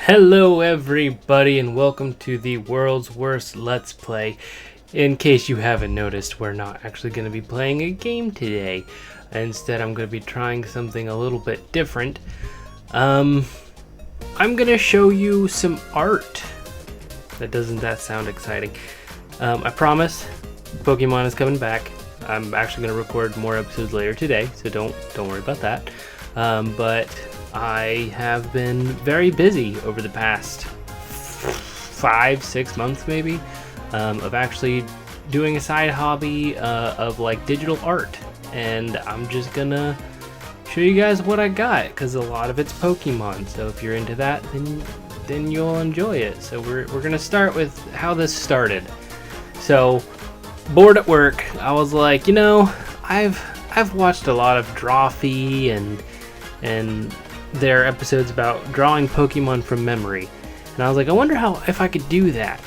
Hello everybody and welcome to the world's worst Let's Play. In case you haven't noticed, we're not actually going to be playing a game today. Instead, I'm going to be trying something a little bit different. I'm going to show you some art. Doesn't that sound exciting? I promise Pokemon is coming back. I'm actually going to record more episodes later today, so don't worry about that. But I have been very busy over the past 5-6 months maybe of actually doing a side hobby of like digital art, and I'm just gonna show you guys what I got because a lot of it's Pokemon, so if you're into that then you'll enjoy it. So we're gonna start with how this started. So bored at work, I was like, you know, I've watched a lot of Drawfee and their episodes about drawing Pokemon from memory, and I was like, I wonder if I could do that.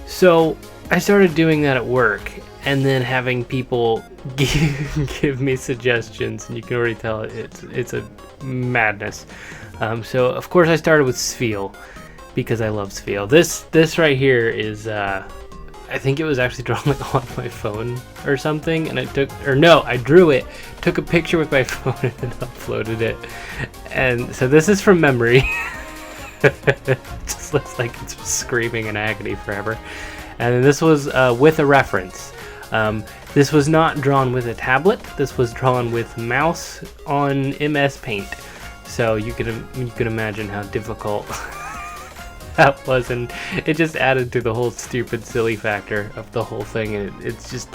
So I started doing that at work, and then having people give me suggestions, and you can already tell it's a madness. So of course I started with Spheal because I love Spheal. This right here is I think it was actually drawn like on my phone or something, and I drew it, took a picture with my phone and then uploaded it. And so this is from memory. It just looks like it's screaming in agony forever. And then this was with a reference. This was not drawn with a tablet. This was drawn with mouse on MS Paint. So you can imagine how difficult that was, and it just added to the whole stupid silly factor of the whole thing. And it's just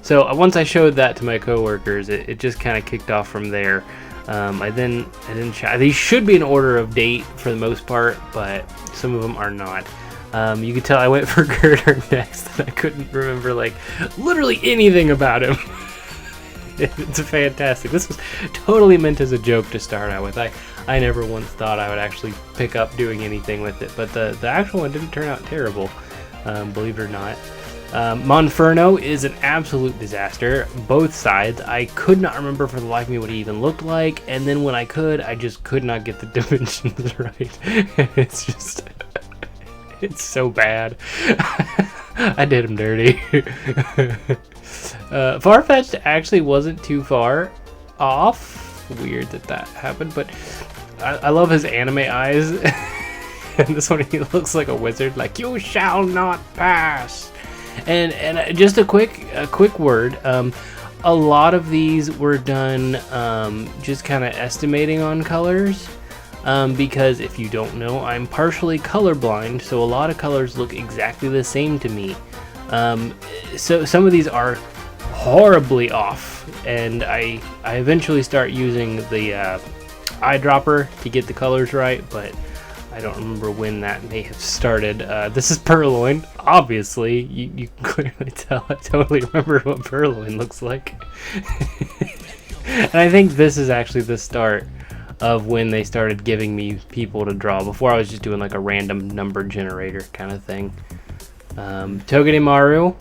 so once I showed that to my coworkers, it just kind of kicked off from there. I didn't these should be in order of date for the most part, but some of them are not. You can tell I went for Girder next, and I couldn't remember like literally anything about him. It's fantastic. This was totally meant as a joke to start out with. I never once thought I would actually pick up doing anything with it, but the actual one didn't turn out terrible, believe it or not. Monferno is an absolute disaster, both sides. I could not remember for the life of me what he even looked like, and then when I just could not get the dimensions right. It's so bad. I did him dirty. Farfetch'd actually wasn't too far off. Weird that happened, but I love his anime eyes. And this one, he looks like a wizard, like, you shall not pass. And just a quick word, a lot of these were done just kind of estimating on colors, because if you don't know, I'm partially colorblind, so a lot of colors look exactly the same to me. So some of these are horribly off, and I eventually start using the eyedropper to get the colors right, but I don't remember when that may have started. This is Purloin. Obviously, you can clearly tell I totally remember what Purloin looks like. And I think this is actually the start of when they started giving me people to draw. Before I was just doing like a random number generator kind of thing. Togedemaru.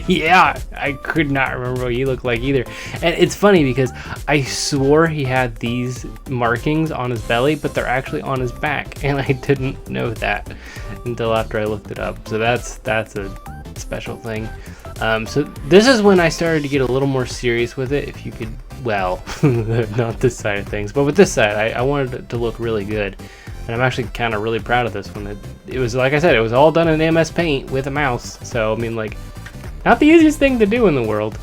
Yeah, I could not remember what he looked like either. And it's funny because I swore he had these markings on his belly, but they're actually on his back, and I didn't know that until after I looked it up. So that's a special thing. So this is when I started to get a little more serious with it, if you could, well, not this side of things, but with this side, I wanted it to look really good. And I'm actually kind of really proud of this one. It was, like I said, it was all done in MS Paint with a mouse. So, I mean, like, not the easiest thing to do in the world.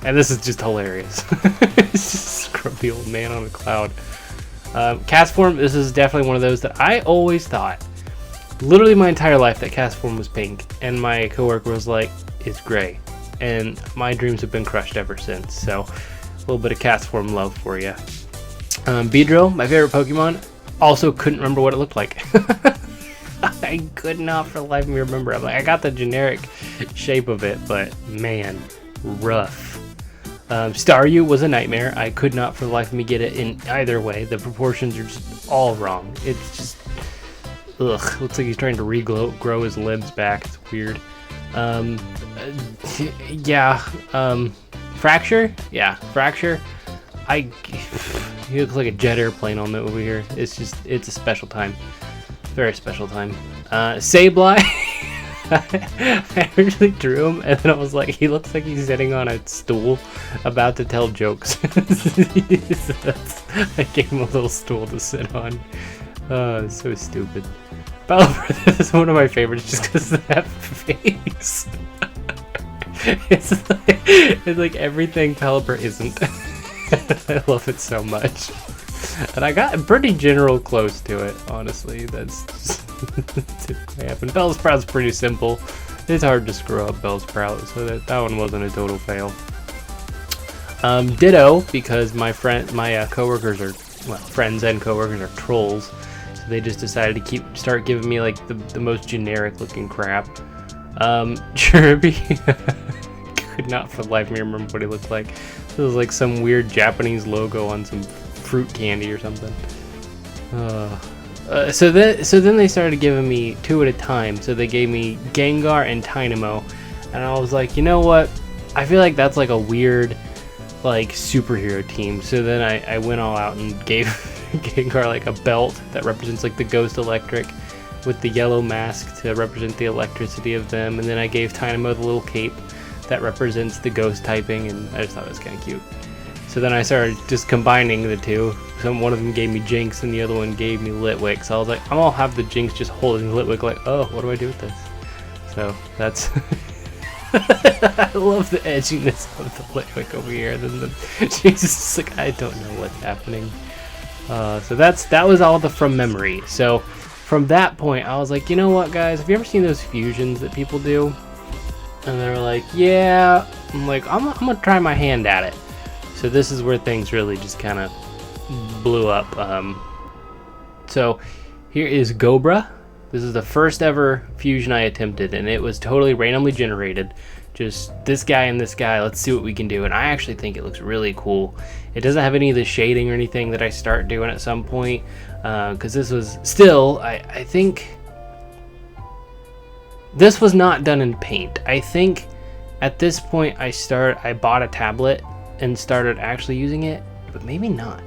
And this is just hilarious. It's just a scrumpy old man on a cloud. Castform, this is definitely one of those that I always thought, literally my entire life, that Castform was pink. And my coworker was like, it's gray. And my dreams have been crushed ever since. So, a little bit of Castform love for you. Beedrill, my favorite Pokemon, also couldn't remember what it looked like. I could not for the life of me remember. I'm like, I got the generic shape of it, but man, rough. Staryu was a nightmare. I could not for the life of me get it in either way. The proportions are just all wrong. It's just, ugh. Looks like he's trying to regrow his limbs back. It's weird. Yeah. Fracture? Yeah, Fracture. He looks like a jet airplane on the over here. It's a special time. Very special time. Sableye. I originally drew him, and then I was like, he looks like he's sitting on a stool about to tell jokes. So I gave him a little stool to sit on. It's so stupid. Battle Breath is one of my favorites just because of that face. It's like everything Pelipper isn't. I love it so much. And I got pretty general close to it, honestly. That's just typically happened. Bellsprout's pretty simple. It's hard to screw up Bellsprout, so that one wasn't a total fail. Ditto, because my coworkers are, well, friends and coworkers are trolls, so they just decided to start giving me like the most generic looking crap. Chirby. Could not for the life of me remember what he looked like. It was like some weird Japanese logo on some fruit candy or something. So then they started giving me 2 at a time. So they gave me Gengar and Tynamo, and I was like, you know what? I feel like that's like a weird, like, superhero team. So then I went all out and gave Gengar like a belt that represents like the Ghost Electric, with the yellow mask to represent the electricity of them, and then I gave Tynamo the little cape that represents the ghost typing, and I just thought it was kind of cute. So then I started just combining the two. One of them gave me Jinx and the other one gave me Litwick. So I was like, I'm gonna have the Jinx just holding Litwick like, oh, what do I do with this? So that's... I love the edginess of the Litwick over here. And then the Jinx is just like, I don't know what's happening. So that was all from memory. So from that point, I was like, you know what, guys? Have you ever seen those fusions that people do? And they're like, yeah. I'm like, I'm gonna try my hand at it. So this is where things really just kind of blew up. So here is Gobra. This is the first ever fusion I attempted, and it was totally randomly generated. Just this guy and this guy, let's see what we can do. And I actually think it looks really cool. It doesn't have any of the shading or anything that I start doing at some point, because this was still, I think, this was not done in Paint. I think at this point I bought a tablet and started actually using it, but maybe not.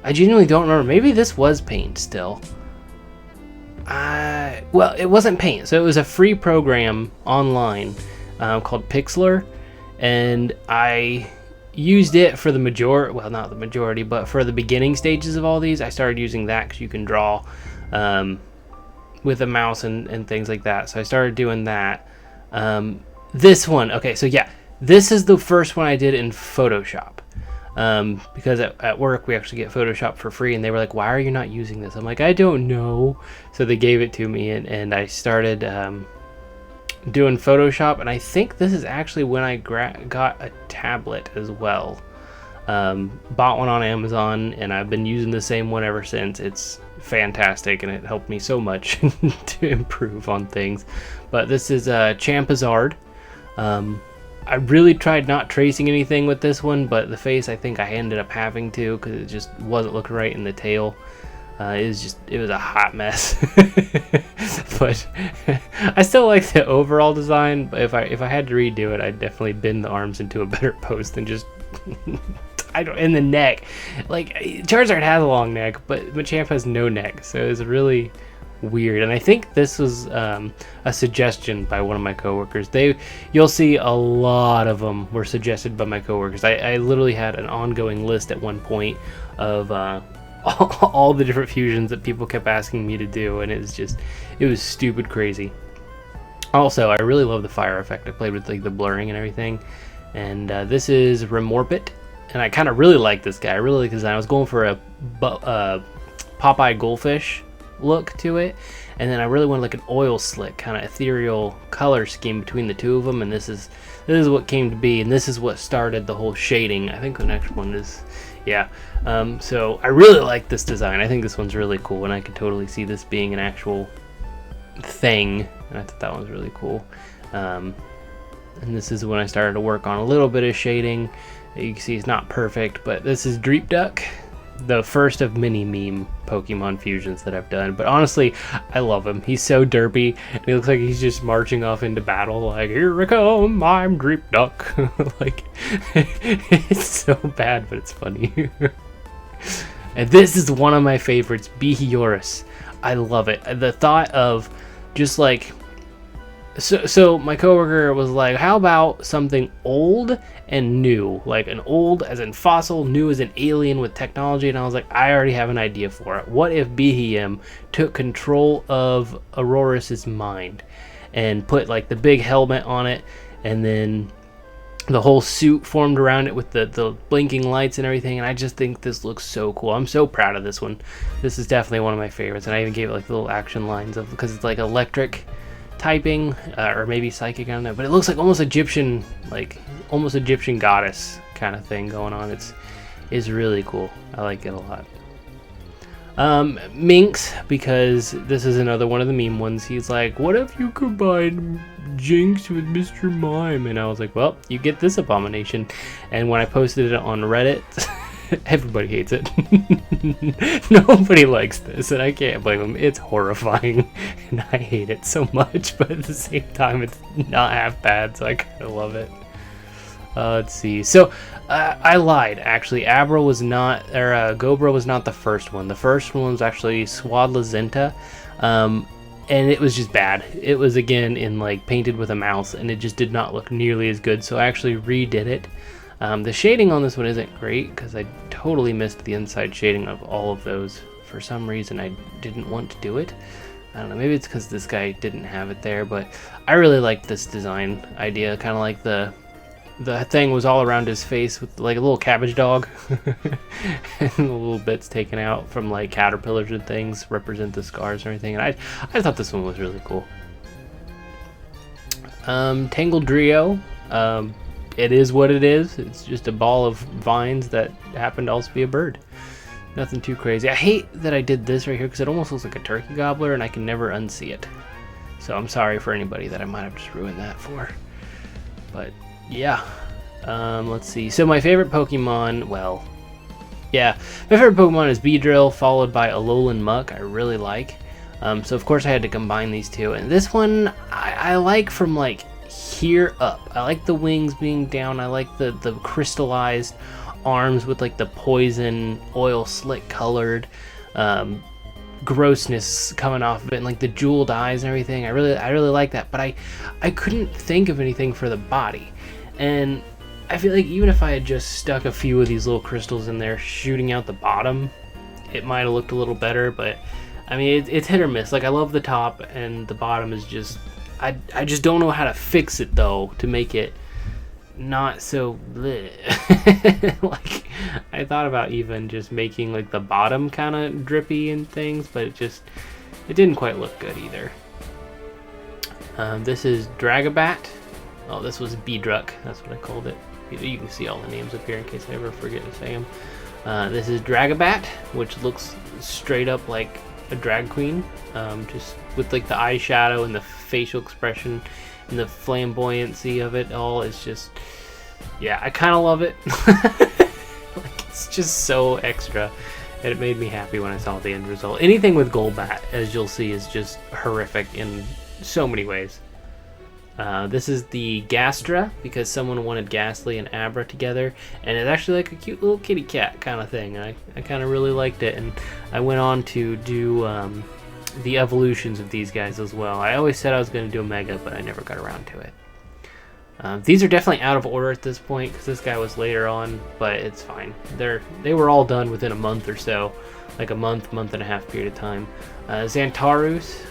I genuinely don't remember. Maybe this was Paint still. Well, it wasn't Paint, so it was a free program online called Pixlr, and I used it for the majority, well, not the majority, but for the beginning stages of all these. I started using that because you can draw with a mouse and things like that. So I started doing that. This one, okay, so yeah, this is the first one I did in Photoshop. Because at work we actually get Photoshop for free, and they were like, why are you not using this? I'm like, I don't know. So they gave it to me, and I started doing Photoshop, and I think this is actually when I got a tablet as well. Bought one on Amazon, and I've been using the same one ever since. It's fantastic, and it helped me so much to improve on things. But this is Champazard. I really tried not tracing anything with this one, but the face I think I ended up having to, because it just wasn't looking right in the tail. It was a hot mess. But I still like the overall design, but if I had to redo it, I'd definitely bend the arms into a better pose than just in the neck. Like, Charizard has a long neck, but Machamp has no neck, so it's really weird. And I think this was a suggestion by one of my coworkers. You'll see a lot of them were suggested by my coworkers. I literally had an ongoing list at one point of all the different fusions that people kept asking me to do, and it was stupid crazy. Also, I really love the fire effect. I played with like the blurring and everything. And this is Remorpit, and I kind of really like this guy. I really like his design. I was going for a Popeye Goldfish look to it, and then I really wanted like an oil slick kind of ethereal color scheme between the two of them, and this is what came to be, and this is what started the whole shading. I think the next one is, yeah. So I really like this design. I think this one's really cool, and I could totally see this being an actual thing, and I thought that one was really cool. And this is when I started to work on a little bit of shading. You can see it's not perfect, but this is Dreep Duck, the first of many meme Pokemon fusions that I've done. But honestly, I love him. He's so derpy, and he looks like he's just marching off into battle like, here I come, I'm Dreep Duck. Like, it's so bad, but it's funny. And this is one of my favorites, Beheorus. I love it. The thought of just like... So my coworker was like, how about something old and new? Like an old as in fossil, new as an alien with technology. And I was like, I already have an idea for it. What if Behem took control of Aurorus's mind and put like the big helmet on it, and then the whole suit formed around it with the blinking lights and everything, and I just think this looks so cool. I'm so proud of this one. This is definitely one of my favorites, and I even gave it like the little action lines of, because it's like electric typing, or maybe psychic, I don't know, but it looks like almost Egyptian, like almost Egyptian goddess kind of thing going on. It's really cool. I like it a lot. Minx, because this is another one of the meme ones. He's like, what if you combine Jinx with Mr. Mime? And I was like, well, you get this abomination. And when I posted it on Reddit, everybody hates it. Nobody likes this, and I can't blame them. It's horrifying, and I hate it so much, but at the same time, it's not half bad, so I kind of love it. Let's see. So, I lied, actually. Abra was not, or Gobra was not the first one. The first one was actually Swadlazenta, and it was just bad. It was, again, in, like, painted with a mouse, and it just did not look nearly as good, so I actually redid it. The shading on this one isn't great, because I totally missed the inside shading of all of those. For some reason, I didn't want to do it. I don't know, maybe it's because this guy didn't have it there, but I really liked this design idea, kind of like the thing was all around his face with like a little cabbage dog and the little bits taken out from like caterpillars and things represent the scars and everything, and I thought this one was really cool. Tangled Drio, it is what it is. It's just a ball of vines that happen to also be a bird. Nothing too crazy. I hate that I did this right here because it almost looks like a turkey gobbler and I can never unsee it. So I'm sorry for anybody that I might have just ruined that for. But yeah, let's see. So my favorite Pokemon, well, yeah, my favorite Pokemon is Beedrill, followed by Alolan Muck. I really like. So of course I had to combine these two. And this one I like from like here up. I like the wings being down. I like the crystallized arms with like the poison oil slick colored grossness coming off of it, and like the jeweled eyes and everything. I really like that, but I couldn't think of anything for the body. And I feel like even if I had just stuck a few of these little crystals in there shooting out the bottom, it might have looked a little better. But I mean, it's hit or miss. Like, I love the top, and the bottom is just, I just don't know how to fix it though to make it not so bleh. Like, I thought about even just making like the bottom kind of drippy and things, but it didn't quite look good either. This is Dragabat. Oh, this was Beedruck. That's what I called it. You can see all the names up here in case I ever forget to say them. This is Dragabat, which looks straight up like a drag queen, just with like the eyeshadow and the facial expression and the flamboyancy of it all. Is just, yeah, I kind of love it. Like, it's just so extra, and it made me happy when I saw the end result. Anything with Golbat, as you'll see, is just horrific in so many ways. This is the Gastra, because someone wanted Ghastly and Abra together, and it's actually like a cute little kitty cat kind of thing. I kind of really liked it, and I went on to do the evolutions of these guys as well. I always said I was going to do a Mega, but I never got around to it. These are definitely out of order at this point, because this guy was later on, but it's fine. They were all done within a month or so, like a month and a half period of time. Xantarus,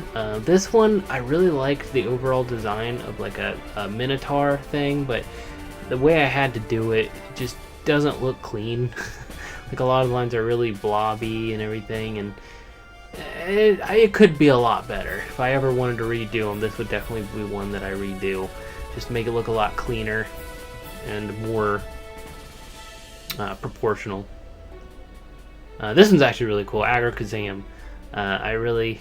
this one I really liked the overall design of like a Minotaur thing, but the way I had to do it just doesn't look clean. Like, a lot of the lines are really blobby and everything, and it could be a lot better. If I ever wanted to redo them, this would definitely be one that I redo. Just make it look a lot cleaner and more proportional. This one's actually really cool, Agrokazam. I really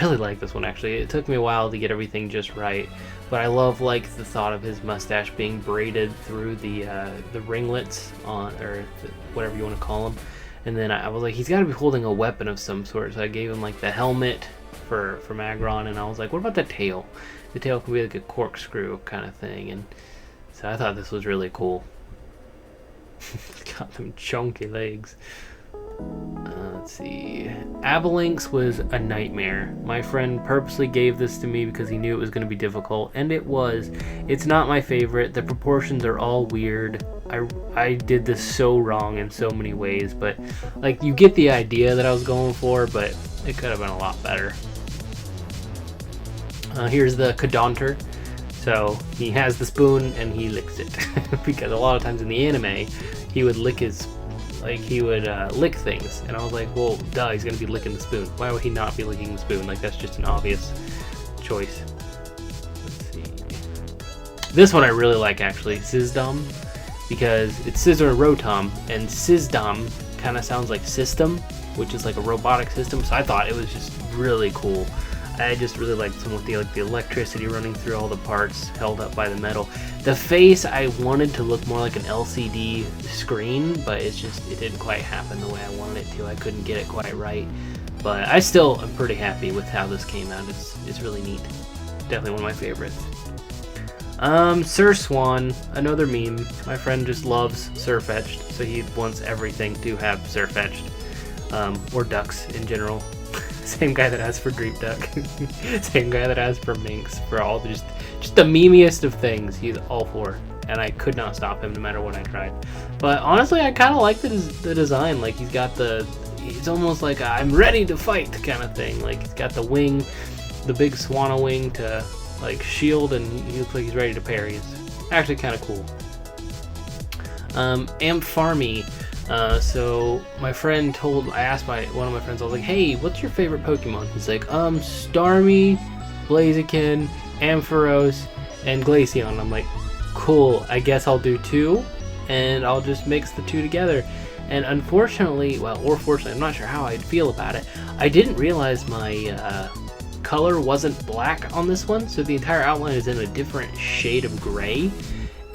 like this one, actually. It took me a while to get everything just right, but I love like the thought of his mustache being braided through the ringlets on, or whatever you want to call them. And then I was like, he's got to be holding a weapon of some sort, so I gave him like the helmet from Aggron, and I was like, what about the tail? The tail can be like a corkscrew kind of thing, and so I thought this was really cool. Got them chunky legs. Let's see. Avalanche was a nightmare. My friend purposely gave this to me because he knew it was going to be difficult, and it was. It's not my favorite. The proportions are all weird. I did this so wrong in so many ways, but like you get the idea that I was going for, but it could have been a lot better. Here's the Cadonter. So he has the spoon and he licks it because a lot of times in the anime he would lick his lick things, and I was like, well, duh, he's gonna be licking the spoon. Why would he not be licking the spoon? Like, that's just an obvious choice. Let's see. This one I really like, actually, Sizdom, because it's Scissor and Rotom, and Sizdom kind of sounds like system, which is like a robotic system, so I thought it was just really cool. I just really liked some with the electricity running through all the parts held up by the metal. The face I wanted to look more like an LCD screen, but it didn't quite happen the way I wanted it to. I couldn't get it quite right, but I still am pretty happy with how this came out. It's really neat. Definitely one of my favorites. Sir Swan, another meme. My friend just loves Sirfetch'd, so he wants everything to have Sirfetch'd, or ducks in general. Same guy that asked for Dream Duck. Same guy that asked for Minx. For all just the memeiest of things, he's all for. And I could not stop him no matter what I tried. But honestly, I kind of like the design. Like, he's got it's almost like a, I'm ready to fight kind of thing. Like, he's got the wing, the big swana wing to like shield, and he looks like he's ready to parry. It's actually kind of cool. Ampharmy. So my friend I asked one of my friends, I was like, hey, what's your favorite Pokemon? He's like, Starmie, Blaziken, Ampharos, and Glaceon. I'm like, cool, I guess I'll do 2, and I'll just mix the 2 together. And unfortunately, or fortunately, I'm not sure how I'd feel about it, I didn't realize my color wasn't black on this one, so the entire outline is in a different shade of gray.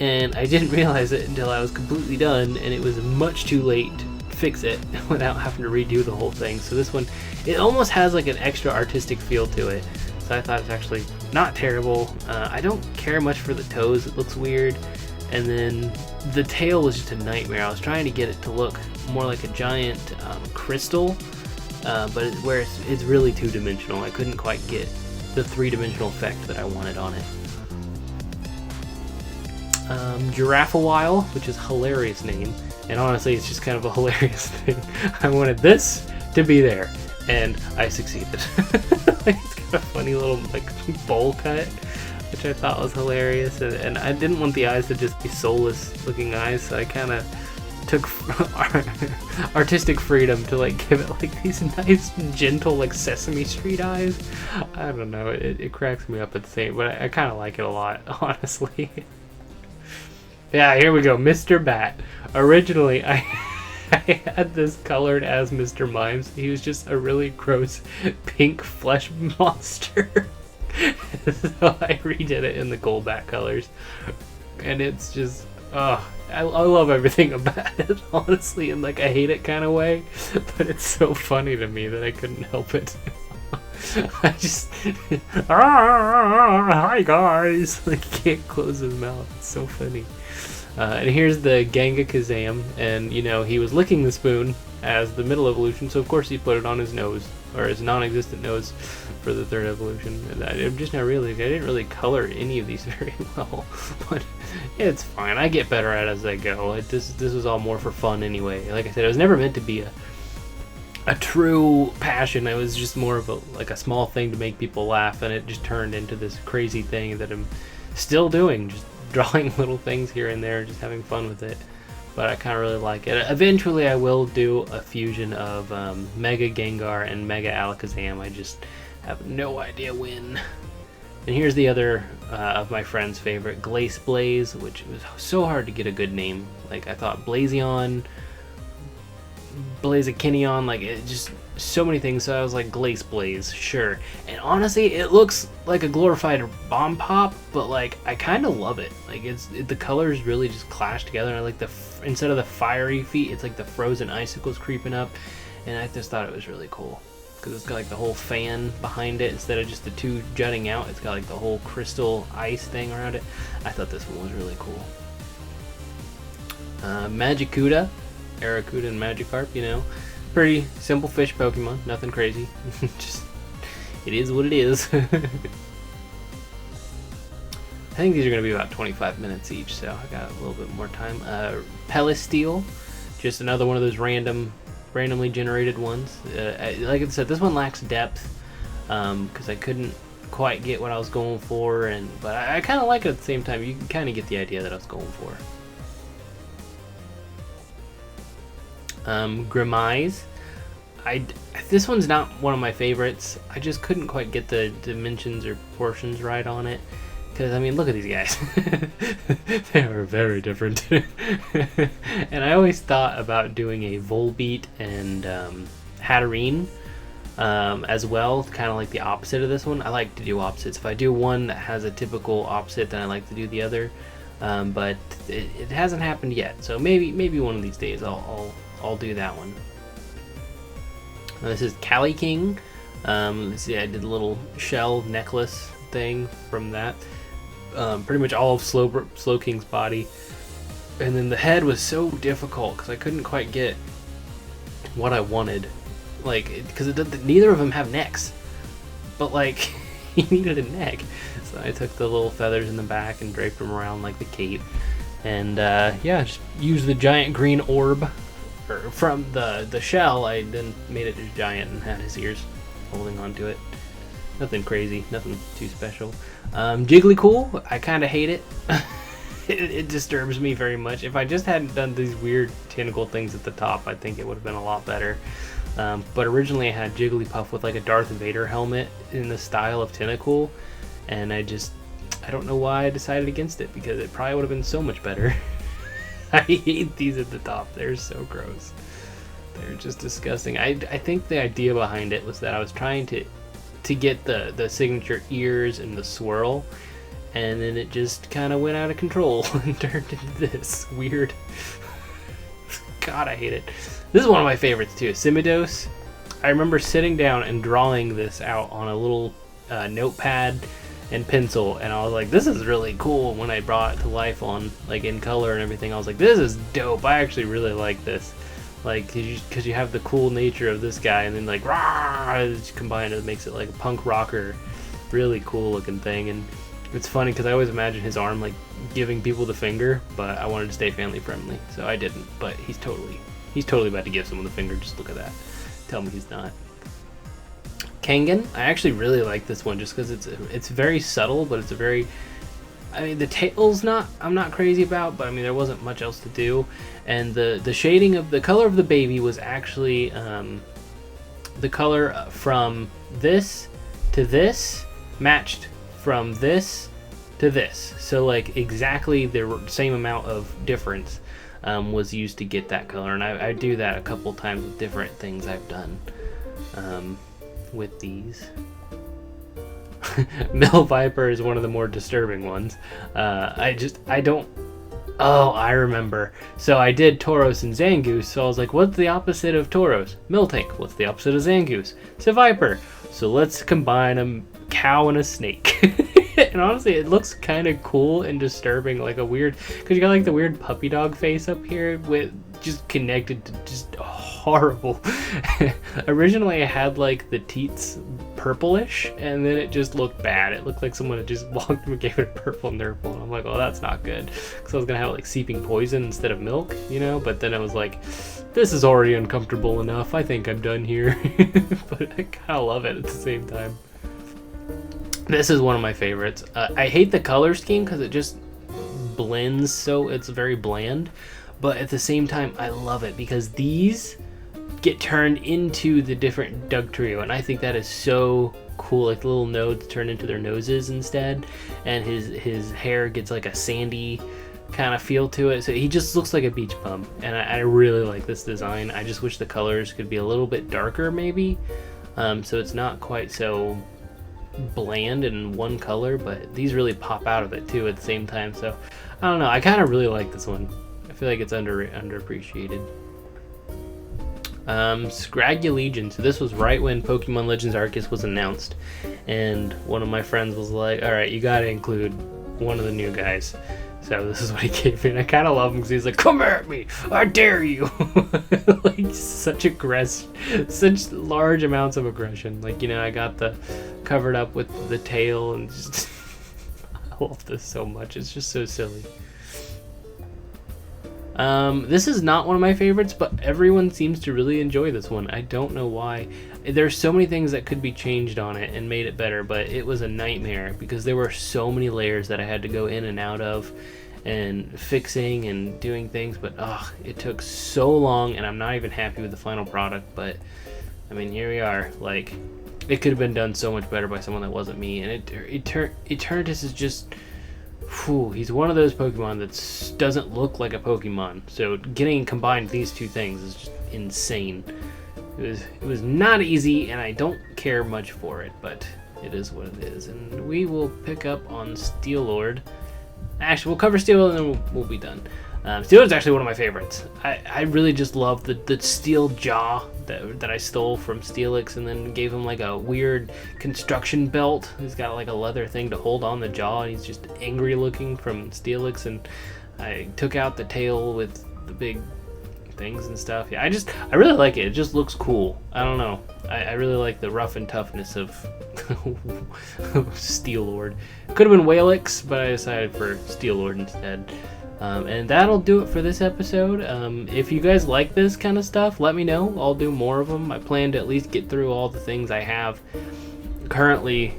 And I didn't realize it until I was completely done, and it was much too late to fix it without having to redo the whole thing. So this one, it almost has like an extra artistic feel to it. So I thought it's actually not terrible. I don't care much for the toes, it looks weird. And then the tail was just a nightmare. I was trying to get it to look more like a giant crystal, but where it's really two-dimensional. I couldn't quite get the three-dimensional effect that I wanted on it. Giraffawile, which is a hilarious name, and honestly it's just kind of a hilarious thing. I wanted this to be there, and I succeeded. Like, it's got a funny little like bowl cut, which I thought was hilarious, and I didn't want the eyes to just be soulless looking eyes, so I kind of took artistic freedom to like give it like these nice gentle like Sesame Street eyes. I don't know, it cracks me up at the same, but I kind of like it a lot, honestly. Yeah, here we go, Mr. Bat. Originally, I had this colored as Mr. Mimes. He was just a really gross pink flesh monster. So I redid it in the gold bat colors. And it's just, I love everything about it, honestly, in like a hate it kind of way. But it's so funny to me that I couldn't help it. I just, hi guys! Like, can't close his mouth. It's so funny. And here's the Gengakazam, and you know, he was licking the spoon as the middle evolution, so of course he put it on his nose, or his non-existent nose, for the third evolution. And I'm just not really, I didn't really color any of these very well, but it's fine. I get better at it as I go. This was all more for fun anyway. Like I said, it was never meant to be a true passion. It was just more of a small thing to make people laugh, and it just turned into this crazy thing that I'm still doing, just drawing little things here and there, just having fun with it. But I kind of really like it. Eventually I will do a fusion of Mega Gengar and Mega Alakazam. I just have no idea when. And here's the other of my friend's favorite, Glace Blaze, which was so hard to get a good name. Like, I thought Blazion, Blazikinion, like, it just so many things, so I was like, Glace Blaze, sure. And honestly, it looks like a glorified Bomb Pop, but like, I kind of love it. Like, the colors really just clash together, and I like instead of the fiery feet, it's like the frozen icicles creeping up, and I just thought it was really cool. Because it's got like the whole fan behind it, instead of just the two jutting out, it's got like the whole crystal ice thing around it. I thought this one was really cool. Magicuda, Aracuda and Magikarp, you know. pretty simple fish Pokemon, nothing crazy. Just, it is what it is. I think these are going to be about 25 minutes each, so I got a little bit more time. Pelisteel, just another one of those randomly generated ones. Like I said, this one lacks depth because I couldn't quite get what I was going for, but I kind of like it at the same time. You can kind of get the idea that I was going for. Grimise. This one's not one of my favorites. I just couldn't quite get the dimensions or proportions right on it. Because, I mean, look at these guys. They are very different. And I always thought about doing a Volbeat and Hatterene as well, kind of like the opposite of this one. I like to do opposites. If I do one that has a typical opposite, then I like to do the other. But it hasn't happened yet. So maybe one of these days I'll do that one. This is Cali King. See, I did a little shell necklace thing from that. Pretty much all of Slowking's body. And then the head was so difficult because I couldn't quite get what I wanted. Like, because neither of them have necks. But, like, he needed a neck. So I took the little feathers in the back and draped them around like the cape. And, yeah, just used the giant green orb from the shell. I then made it just giant and had his ears holding onto it. Nothing crazy, nothing too special. Jigglycool, I kind of hate it. It disturbs me very much. If I just hadn't done these weird tentacle things at the top, I think it would have been a lot better. But originally I had Jigglypuff with like a Darth Vader helmet in the style of Tentacool, and I don't know why I decided against it, because it probably would have been so much better. I hate these at the top. They're so gross. They're just disgusting. I think the idea behind it was that I was trying to get the signature ears and the swirl, and then it just kind of went out of control and turned into this weird. God, I hate it. This is one of my favorites too, Simidos. I remember sitting down and drawing this out on a little notepad and pencil, and I was like, this is really cool. When I brought it to life on like in color and everything, I was like, this is dope. I actually really like this. Like, because you have the cool nature of this guy, and then like, rah, combined, it makes it like a punk rocker, really cool looking thing. And it's funny because I always imagine his arm like giving people the finger, but I wanted to stay family friendly, so I didn't. But he's totally about to give someone the finger. Just look at that. Tell me he's not. Kangen, I actually really like this one just because it's very subtle, but it's a very, I mean, the tail's I'm not crazy about, but I mean, there wasn't much else to do. And the shading of the color of the baby was actually the color from this to this matched from this to this. So like exactly the same amount of difference was used to get that color. And I do that a couple times with different things I've done with these. Mill Viper is one of the more disturbing ones. I don't. Oh, I remember. So I did Tauros and Zangoose, so I was like, what's the opposite of Tauros? Miltank. What's the opposite of Zangoose? It's a Viper. So let's combine a cow and a snake. And honestly, it looks kind of cool and disturbing, like a weird, because you got like the weird puppy dog face up here with just connected to just horrible. Originally I had like the teats purplish, and then it just looked bad. It looked like someone had just walked and gave it a purple nurple, and I'm like, oh, that's not good, because I was gonna have it like seeping poison instead of milk, you know. But then I was like, this is already uncomfortable enough. I think I'm done here. But I kind of love it at the same time. This is one of my favorites. I hate the color scheme because it just blends, so it's very bland. But at the same time, I love it because these get turned into the different Dugtrio, and I think that is so cool. Like the little nodes turn into their noses instead, and his hair gets like a sandy kind of feel to it. So he just looks like a beach bum, and I really like this design. I just wish the colors could be a little bit darker, maybe, so it's not quite so bland in one color, but these really pop out of it too at the same time. So I don't know, I kind of really like this one. I feel like it's underappreciated. Scragulegion. So this was right when Pokemon Legends Arceus was announced, and one of my friends was like, alright, you gotta include one of the new guys. So this is what he gave me, and I kind of love him because he's like, "Come at me, I dare you!" Like such such large amounts of aggression. Like, you know, I got the covered up with the tail, and just I love this so much. It's just so silly. This is not one of my favorites, but everyone seems to really enjoy this one. I don't know why. There's so many things that could be changed on it and made it better, but it was a nightmare because there were so many layers that I had to go in and out of and fixing and doing things, but it took so long, and I'm not even happy with the final product. But I mean, here we are. Like, it could have been done so much better by someone that wasn't me. And Eternatus is just, he's one of those Pokemon that doesn't look like a Pokemon. So getting combined these two things is just insane. It was not easy, and I don't care much for it, but it is what it is. And we will pick up on Steel Lord. Actually, we'll cover Steel and then we'll be done. Steel Lord's actually one of my favorites. I really just love the steel jaw that I stole from Steelix, and then gave him like a weird construction belt. He's got like a leather thing to hold on the jaw, and he's just angry looking from Steelix. And I took out the tail with the big things and stuff. Yeah, I really like it. It just looks cool. I don't know. I really like the rough and toughness of Steel Lord. Could have been Whalix, but I decided for Steel Lord instead. And that'll do it for this episode. If you guys like this kind of stuff, let me know. I'll do more of them. I plan to at least get through all the things I have currently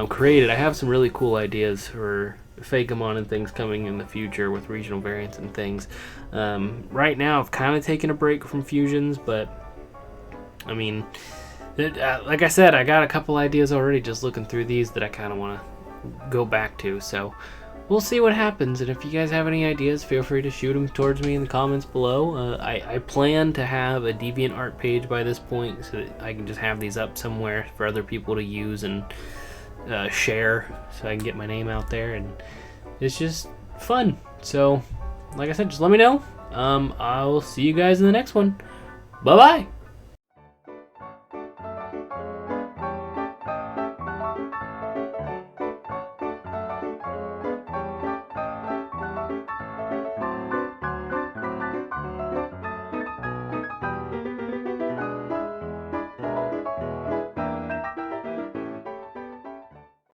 created. I have some really cool ideas for Fakeamon and things coming in the future with regional variants and things. Right now I've kind of taken a break from fusions, but I mean, like I said, I got a couple ideas already just looking through these that I kind of want to go back to, so we'll see what happens. And if you guys have any ideas, feel free to shoot them towards me in the comments below. I plan to have a Deviant Art page by this point, so that I can just have these up somewhere for other people to use and share, so I can get my name out there, and it's just fun. So like I said, just let me know. I'll see you guys in the next one. Bye bye.